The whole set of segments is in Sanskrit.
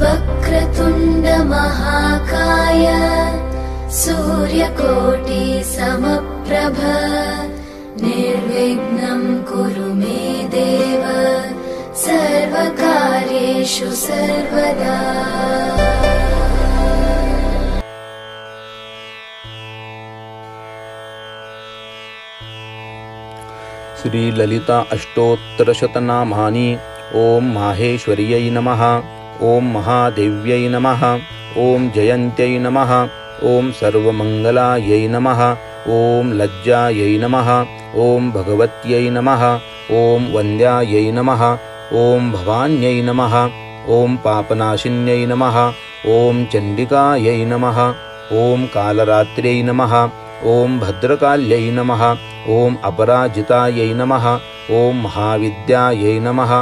वक्रतुण्ड महाकाय सूर्यकोटि समप्रभ निर्विघ्नं कुरु मे देव सर्वकार्येषु सर्वदा। श्री ललिता अष्टोत्तरशतनामानि। ओम माहेश्वर्यै नमः। ओम महादेव्यै नमः। ओम जयन्त्यै नमः। ओम सर्वमङ्गलायै नमः। ओम लज्जायै नमः। ओम भगवत्यै नमः। ओम वन्द्यायै नमः। ओम भवान्यै नमः। ओम पापनाशिन्यै नमः। ओम चण्डिकायै नमः। ओम कालरात्र्यै नमः। ओम भद्रकाल्यै नमः। ओम अपराजितायै नमः। ओम महाविद्यायै नमः।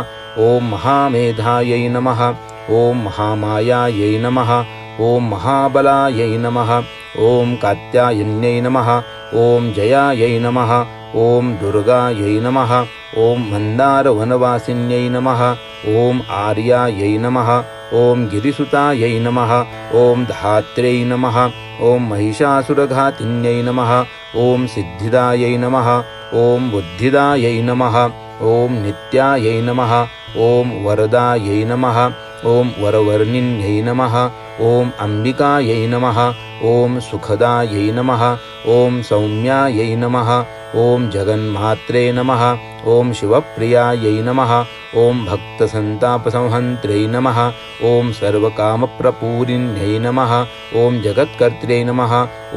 ओम महामेधायै नमः। ओम महामायायै नमः। ओम महाबलायै नमः। ओम कात्यायन्यै नमः। ओम जयायै नमः। ओम दुर्गायै नमः। ओम मन्दारवनवासिन्यै नमः। ओम आर्यायै नमः। ओम गिरिसुतायै नमः। ओम धात्र्यै नमः। ओम महिषासुरघातिन्यै नमः। ओम सिद्धिदायै नमः। ओम बुद्धिदायै नमः। ओम नित्यायै नमः। ओम वरदायै नमः। ओम वरवर्णिन्यै नमः। ओम अंबिकायै नमः। ओम सुखदायै नमः। ओम सौम्यायै नमः। ओम जगन्मात्रे नमः। ओम शिवप्रियायै नमः। ओम भक्तसन्तापसंहन्त्र्यै नमः। ओम सर्वकामप्रपूरिण्यै नमः। ओम जगत्कर्त्रे नमः।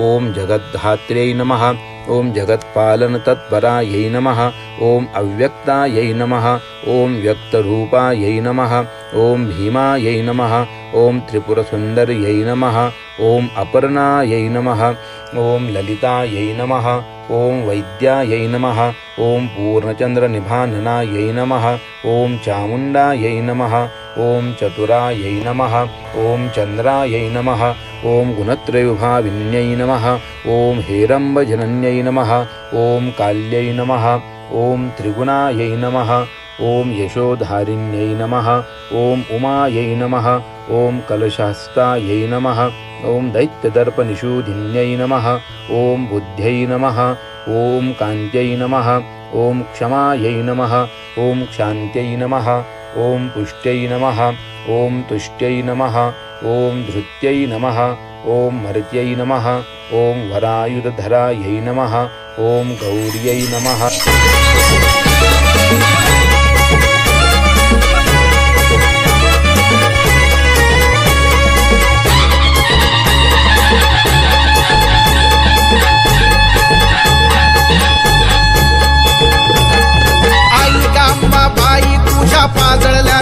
ओम जगद्धात्र्यै नमः। ओम जगत्पालनतत्परायै नमः। ओम अव्यक्तायै नमः। ओम व्यक्तरूपायै नमः। ओम भीमायै नमः। ओम त्रिपुरसुन्दर्यै नमः। ओम अपर्णायै नमः। ओम ललितायै नमः। ओम वैद्यायै नमः। ओम पूर्णचन्द्रनिभाननायै नमः। ओम चामुण्डायै नमः। ओम चतुरायै नमः। ओम चन्द्रायै नमः। ओम गुणत्रयविभाविन्यै नमः। ओम हेरम्बजनन्यै नमः। ओम काल्यै नमः। ओम त्रिगुणायै नमः। ओम यशोधारिण्यै नमः। ओम उमायै नमः। ओम कलशहस्तायै नमः। ओम दैत्यदर्पनिषूदिन्यै नमः। ओम बुद्ध्यै नमः। ओम कान्त्यै नमः। ओम क्षमायै नमः। ओम क्षान्त्यै नमः। ओम पुष्ट्यै नमः। ओम तुष्ट्यै नमः। ओम धृत्यै नमः। ओम मर्त्यै नमः। ओम वरायुधधरायै नमः। ओम गौर्यै नमः। आई गांबा बाई तुझ्या पाजळल्या